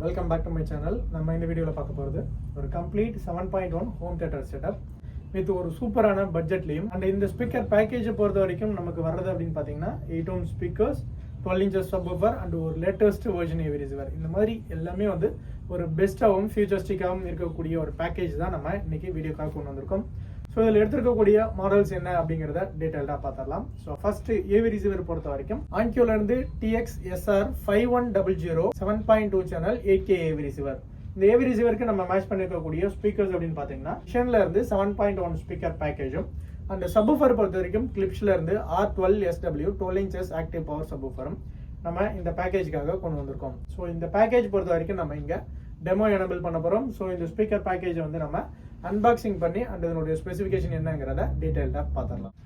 Welcome back to my channel. நம்ம இந்த வீடியோவில் பார்க்க போகிறது ஒரு complete 7.1 home theatre setup with ஒரு சூப்பரான பட்ஜெட்லையும். அண்ட் இந்த ஸ்பீக்கர் பேக்கேஜை பொறுத்த வரைக்கும் நமக்கு வர்றது அப்படின்னு பார்த்தீங்கன்னா 8 ohm speakers, 12 inches subwoofer and ஒரு லேட்டஸ்ட் வெர்ஷன் ஏவி ரிசீவர். இந்த மாதிரி எல்லாமே வந்து ஒரு பெஸ்ட்டாகவும் ஃபியூச்சரிஸ்டிக்காகவும் இருக்கக்கூடிய ஒரு பேக்கேஜ் தான் நம்ம இன்னைக்கு வீடியோக்காக கொண்டு வந்திருக்கோம். ஸோ இதில் எடுத்துருக்கக்கூடிய மாடல்ஸ் என்ன அப்படிங்கிறத டீட்டெயில்டாக பார்த்துடலாம். ஸோ ஃபர்ஸ்ட் ஏவி ரிசீவர் பொறுத்த வரைக்கும் ஆன்கியோலேருந்து TX SR 5100 7.2 channel 8K AV receiver. இந்த ஏவி ரிசீவருக்கு நம்ம மேட்ச் பண்ணிருக்கக்கூடிய ஸ்பீக்கர்ஸ் அப்படின்னு பார்த்தீங்கன்னா மிஷன்ல இருந்து 7.1 ஸ்பீக்கர் பேக்கேஜும் அண்ட் சப்வூஃபர் பொறுத்த வரைக்கும் கிளிப்ஸ்ல இருந்து R12SW 12 inches ஆக்டிவ் பவர் சப்வூஃபரும் நம்ம இந்த பேக்கேஜுக்காக கொண்டு வந்திருக்கோம். ஸோ இந்த பேக்கேஜ் பொறுத்த வரைக்கும் நம்ம இங்கே டெமோ எனபிள் பண்ண போகிறோம். ஸோ இந்த ஸ்பீக்கர் பேக்கேஜை வந்து நம்ம அன்பாக்சிங் பண்ணி அண்ட் இதனுடைய ஸ்பெசிஃபிகேஷன் என்னங்கிறத டீட்டெயில்டாக பார்த்துடலாம்.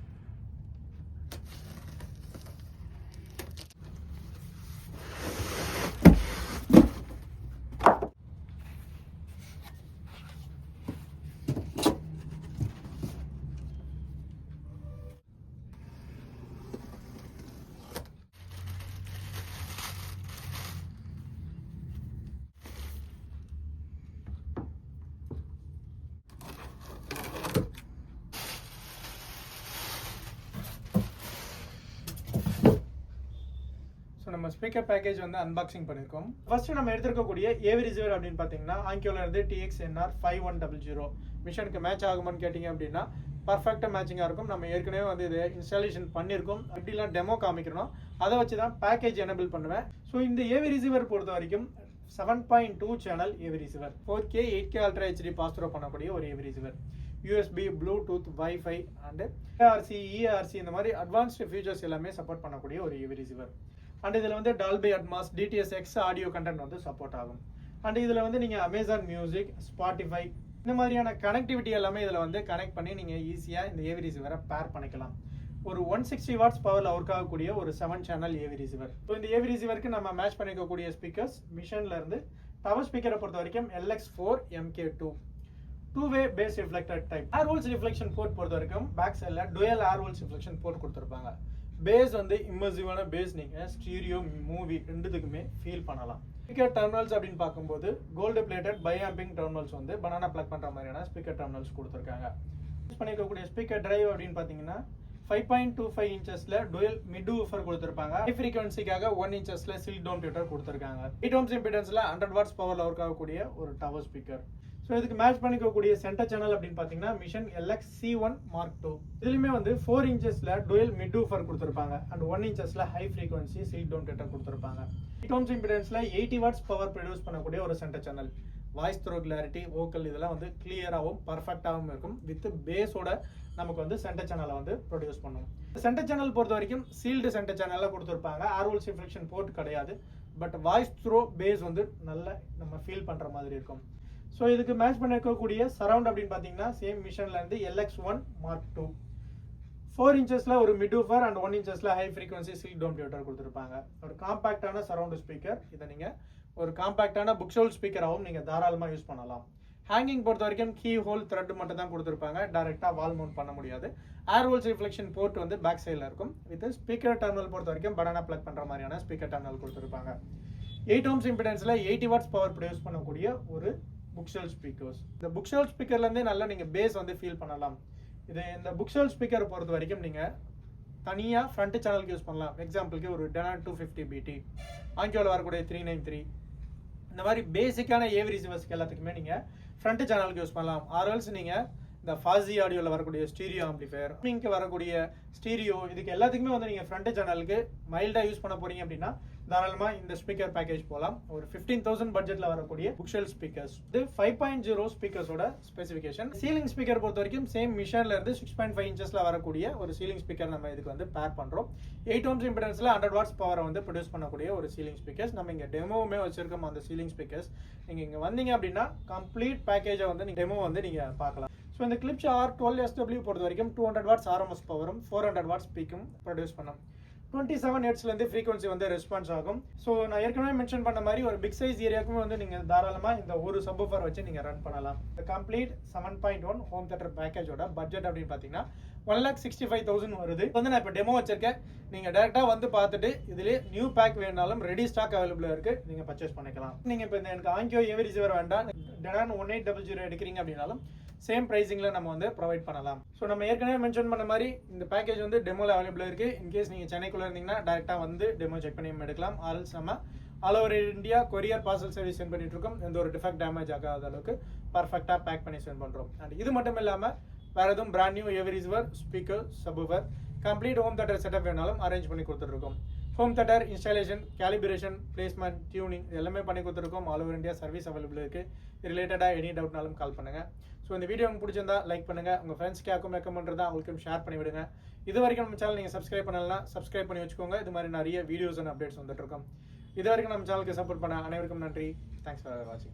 நம்ம ஸ்பீக்கர் பேக்கேஜ் வந்து அன்பாக்சிங் பண்ணியிருக்கோம். ஃபர்ஸ்ட் நம்ம எடுத்துருக்கக்கூடிய ஏவி ரிசீவர் அப்படின்னு பார்த்தீங்கன்னா ஆங்கியோல இருந்து TX SR 5100 மிஷனுக்கு மேட்ச் ஆகுமான்னு கேட்டிங்க அப்படின்னா பர்ஃபெக்டாக மேட்சிங்காக இருக்கும். நம்ம ஏற்கனவே வந்து இது இன்ஸ்டாலேஷன் பண்ணியிருக்கோம். எப்படிலாம் டெமோ காமிக்கிறோம் அதை வச்சு தான் பேக்கேஜ் எனபிள் பண்ணுவேன். ஸோ இந்த ஏவி ரிசீவர் பொறுத்த வரைக்கும் 7.2 channel AV receiver, 4K 8K ultra HD pass through பண்ணக்கூடிய ஒரு AV receiver, USB, Bluetooth, WiFi and ARC, ERC இந்த மாதிரி அட்வான்ஸ்டு ஃபீச்சர்ஸ் எல்லாமே சப்போர்ட் பண்ணக்கூடிய ஒரு ஏவி ரிசீவர். அண்ட் இதில் வந்து Dolby Atmos, DTS:X audio content வந்து சப்போர்ட் ஆகும். அண்ட் இதில் வந்து நீங்கள் அமேசான் மியூசிக், ஸ்பாட்டிஃபை இந்த மாதிரியான கனெக்டிவிட்டி எல்லாமே இதில் வந்து கனெக்ட் பண்ணி நீங்கள் ஈஸியாக இந்த ஏவி ரிசீவரை பேர் பண்ணிக்கலாம். ஒரு 160 watts பவரில் ஒர்க் ஆகக்கூடிய ஒரு 7 சேனல் ஏவி ரிசீவர். ஸோ இந்த ஏவி ரிசீவருக்கு நம்ம மேட்ச் பண்ணிக்கக்கூடிய ஸ்பீக்கர்ஸ் மிஷன்ல இருந்து டவர் ஸ்பீக்கரை பொறுத்த வரைக்கும் LX4 MK2 2-way bass reflector type. Air holes reflection port பொறுத்த வரைக்கும் பேக் சைடில் dual air holes reflection port கொடுத்துருப்பாங்க. பேஸ் வந்து இம்மர்சிவான பேஸ் நீங்கள் ஸ்டீரியோ, மூவி ரெண்டுத்துக்குமே ஃபீல் பண்ணலாம். ஸ்பீக்கர் டெர்மினல்ஸ் அப்படின்னு பார்க்கும்போது கோல்டு பிளேட்டட் பைஆம்பிங் டெர்மினல்ஸ் வந்து பனானா பிளக் பண்ணுற மாதிரியான ஸ்பீக்கர் டெர்மினல்ஸ் கொடுத்துருக்காங்க. யூஸ் பண்ணிக்கக்கூடிய ஸ்பீக்கர் டிரைவ் அப்படின்னு பார்த்தீங்கன்னா 5.25 inchesல டுயல் மிட் ஊஃபர் கொடுத்துருப்பாங்க. ஹை ஃப்ரீக்வன்சிக்காக 1 inchesல சில்க் டோம் டியூட்டர் கொடுத்துருக்காங்க. 8 ohms இம்பிடன்ஸ்ல 100 watts பவர்ல ஒர்க் ஆகக்கூடிய ஒரு டவர் ஸ்பீக்கர். ஸோ இதுக்கு மேட்ச் பண்ணிக்கக்கூடிய சென்டர் சேனல் அப்படின்னு பார்த்தீங்கன்னா மிஷன் LX-C1 Mark II. இதுலையுமே வந்து 4 inchesல டுயல் மிட் ஊஃபர் கொடுத்துருப்பாங்க அண்ட் 1 inchesல high frequency silk dome tweeter கொடுத்துருப்பாங்க. 8 ohms இம்பிடன்ஸ்ல 80 watts பவர் ப்ரொடியூஸ் பண்ணக்கூடிய ஒரு centre channel. Voice throw clarity, vocal இதெல்லாம் வந்து கிளியராகவும் பர்ஃபெக்டாகவும் இருக்கும். வித் பேஸோட நமக்கு வந்து சென்டர் சேனலை வந்து ப்ரொடியூஸ் பண்ணும். சென்டர் சேனல் பொறுத்த வரைக்கும் சீல்டு சென்டர் சேனலாக கொடுத்துருப்பாங்க. ஏர் ஹோல்ஸ் ரிஃப்ளெக்ஷன் போர்ட் கிடையாது. பட் வாய்ஸ் த்ரோ பேஸ் வந்து நல்ல நம்ம ஃபீல் பண்ணுற மாதிரி இருக்கும். ஸோ இதுக்கு மேட்ச் பண்ணிருக்கக்கூடிய சரவுண்ட் அப்படின்னு பார்த்தீங்கன்னா சேம் மிஷன்ல இருந்து LX1 Mark II 4 inchesல ஒரு மிட் ஊஃபர் அண்ட் 1 inchesல high frequency silk dome tweeter கொடுத்துருப்பாங்க. ஒரு காம்பாக்டான சரவுண்ட் ஸ்பீக்கர். இதை நீங்கள் ஒரு காம்பாக்டான புக் ஷெல்ஃப் ஸ்பீக்கராகவும் நீங்கள் தாராளமாக யூஸ் பண்ணலாம். ஹேங்கிங் பொறுத்த வரைக்கும் கீ ஹோல் த்ரெட் மட்டும் தான் கொடுத்துருப்பாங்க. டைரெக்டாக வால் மவுண்ட் பண்ண முடியாது. ஏர் ஹோல்ஸ் ரிஃப்ளெக்ஷன் போர்ட் வந்து பேக் சைடில் இருக்கும். வித் ஸ்பீக்கர் டெர்மினல் பொறுத்த வரைக்கும் பனானா பிளக் பண்ணுற மாதிரியான ஸ்பீக்கர் டெர்மினல் கொடுத்துருப்பாங்க. 8 ohms இம்பிடன்ஸில் 80 watts பவர் ப்ரொடியூஸ் பண்ணக்கூடிய ஒரு புக் ஷெல்ஃப் ஸ்பீக்கர்ஸ். இந்த புக் ஷெல்ஃப் ஸ்பீக்கர்லேருந்தே நல்லா நீங்கள் பேஸ் வந்து ஃபீல் பண்ணலாம். இது இந்த புக் ஷெல்ஃப் ஸ்பீக்கரை பொறுத்த வரைக்கும் நீங்கள் தனியாக ஃப்ரண்ட் சேனலுக்கு யூஸ் பண்ணலாம். எக்ஸாம்பிளுக்கு ஒரு Denon 250 BT, ஆங்கியோவில் வரக்கூடிய 393 இந்த மாதிரி பேசிக்கான ஏவி ரிசீவர்ஸ்க்கு எல்லாத்துக்குமே நீங்கள் ஃப்ரண்ட் சேனலுக்கு யூஸ் பண்ணலாம். ஆர்எல்ஸ் நீங்கள் இந்த ஃபாஸி ஆடியோவில் வரக்கூடிய ஸ்டீரியோ ஆம்பிளிஃபையர், இங்கே வரக்கூடிய ஸ்டீரியோ இதுக்கு எல்லாத்துக்குமே வந்து நீங்கள் ஃப்ரண்ட் சேனலுக்கு மைல்டாக யூஸ் பண்ண போறீங்க அப்படின்னா தாராளமாக இந்த ஸ்பீக்கர் பேக்கேஜ் போகலாம். ஒரு 15,000 பட்ஜெட்டில் வரக்கூடிய புக் ஷெல்ஃப் ஸ்பீக்கர்ஸ். இது 5.0 ஸ்பீக்கர்ஸோட ஸ்பெசிஃபிகேஷன். சீலிங் ஸ்பீக்கர் பொறுத்த வரைக்கும் சேம் மிஷன்ல இருந்து 6.5 inchesல வரக்கூடிய ஒரு சீலிங் ஸ்பீக்கர் நம்ம இதுக்கு வந்து பேர் பண்ணுறோம். 8 ohms இம்பிடன்ஸ்ல 100 watts பவரை வந்து ப்ரொடியூஸ் பண்ணக்கூடிய ஒரு சீலிங் ஸ்பீக்கர்ஸ். நம்ம இங்கே டெமோவுமே வச்சிருக்கோம் அந்த சீலிங் ஸ்பீக்கர்ஸ். நீங்கள் இங்கே வந்தீங்க அப்படின்னா கம்ப்ளீட் பேக்கேஜை வந்து நீங்கள் டெமோ வந்து நீங்கள் பார்க்கலாம். ஸோ இந்த கிளிப்ஸ் R12SW பொறுத்த வரைக்கும் 200 watts RMS பவரும் 400 watts பீக்கும் ப்ரொடியூஸ் பண்ணும். 27 ஹெர்ட்ஸ்லேருந்து ஃப்ரீக்வன்சி வந்து ரெஸ்பான்ஸ் ஆகும். ஸோ நான் ஏற்கனவே மென்ஷன் பண்ண மாதிரி ஒரு பிக் சைஸ் ஏரியாவுக்குமே வந்து நீங்கள் தாராளமாக இந்த ஒரு சப்வூஃபர் வச்சு நீங்கள் ரன் பண்ணலாம். இந்த கம்ப்ளீட் 7.1 ஹோம் தேட்டர் பேக்கேஜோட பட்ஜெட் அப்படின்னு பார்த்தீங்கன்னா 1,65,000 வருது. வந்து நான் இப்போ டெமோ வச்சிருக்கேன். நீங்கள் டேரெக்டாக வந்து பார்த்துட்டு இதிலே நியூ பேக் வேணாலும் ரெடி ஸ்டாக் அவைலபிளாக இருக்குது, நீங்கள் பர்ச்சேஸ் பண்ணிக்கலாம். நீங்கள் இப்போ இந்த எனக்கு ஆங்கியோ ஏவி ரிசீவர் வேண்டாம், டெனான் 1800 எடுக்கிறீங்க அப்படின்னாலும் சேம் ப்ரைஸிங்கில் நம்ம வந்து ப்ரொவைட் பண்ணலாம். ஸோ நம்ம ஏற்கனவே மென்ஷன் பண்ண மாதிரி இந்த பேக்கேஜ் வந்து டெமோவில் அவைலபிளாக இருக்குது. இன்கேஸ் நீங்கள் சென்னைக்குள்ளே இருந்தீங்கன்னா டேரெக்டாக வந்து டெமோ செக் பண்ணி எடுக்கலாம். ஆல்ஸ் நம்ம all over India courier parcel service sent பண்ணிட்டு இருக்கோம். எந்த ஒரு டிஃபெக்ட் டேமேஜ் ஆகாத அளவுக்கு பர்ஃபெக்டாக பேக் பண்ணி சென்ட் பண்ணுறோம். அண்ட் இது மட்டும் இல்லாமல் வேறு எதுவும் brand new AV receiver, speaker, subwoofer, complete home theatre setup வேணாலும் அரேஞ்ச் பண்ணி கொடுத்துருக்கோம். Home theatre installation, calibration, placement, tuning எல்லாமே பண்ணி கொடுத்துருக்கோம். All over India service available இருக்குது. இது ரிலேட்டடாக எனி டவுட்னாலும் கால் பண்ணுங்கள். ஸோ இந்த வீடியோ உங்களுக்கு பிடிச்சிருந்தா லைக் பண்ணுங்கள், உங்கள் ஃப்ரெண்ட்ஸ்க்கு யாருக்கும் ரெக்கமெண்ட் இருந்தால் அவங்களுக்கும் ஷேர் பண்ணி விடுங்க. இது வரைக்கும் நம்ம சேனல் நீங்கள் சப்ஸ்கிரைப் பண்ணலாம், சப்ஸ்கிரைப் பண்ணி வச்சுக்கோங்க. இது மாதிரி நிறைய வீடியோஸ் அண்ட் அப்டேட்ஸ் வந்துட்டு இருக்கோம். இது வரைக்கும் நம்ம சேனலுக்கு சப்போர்ட் பண்ண அனைவருக்கும் நன்றி. தேங்க்ஸ் ஃபார் வாட்சிங்.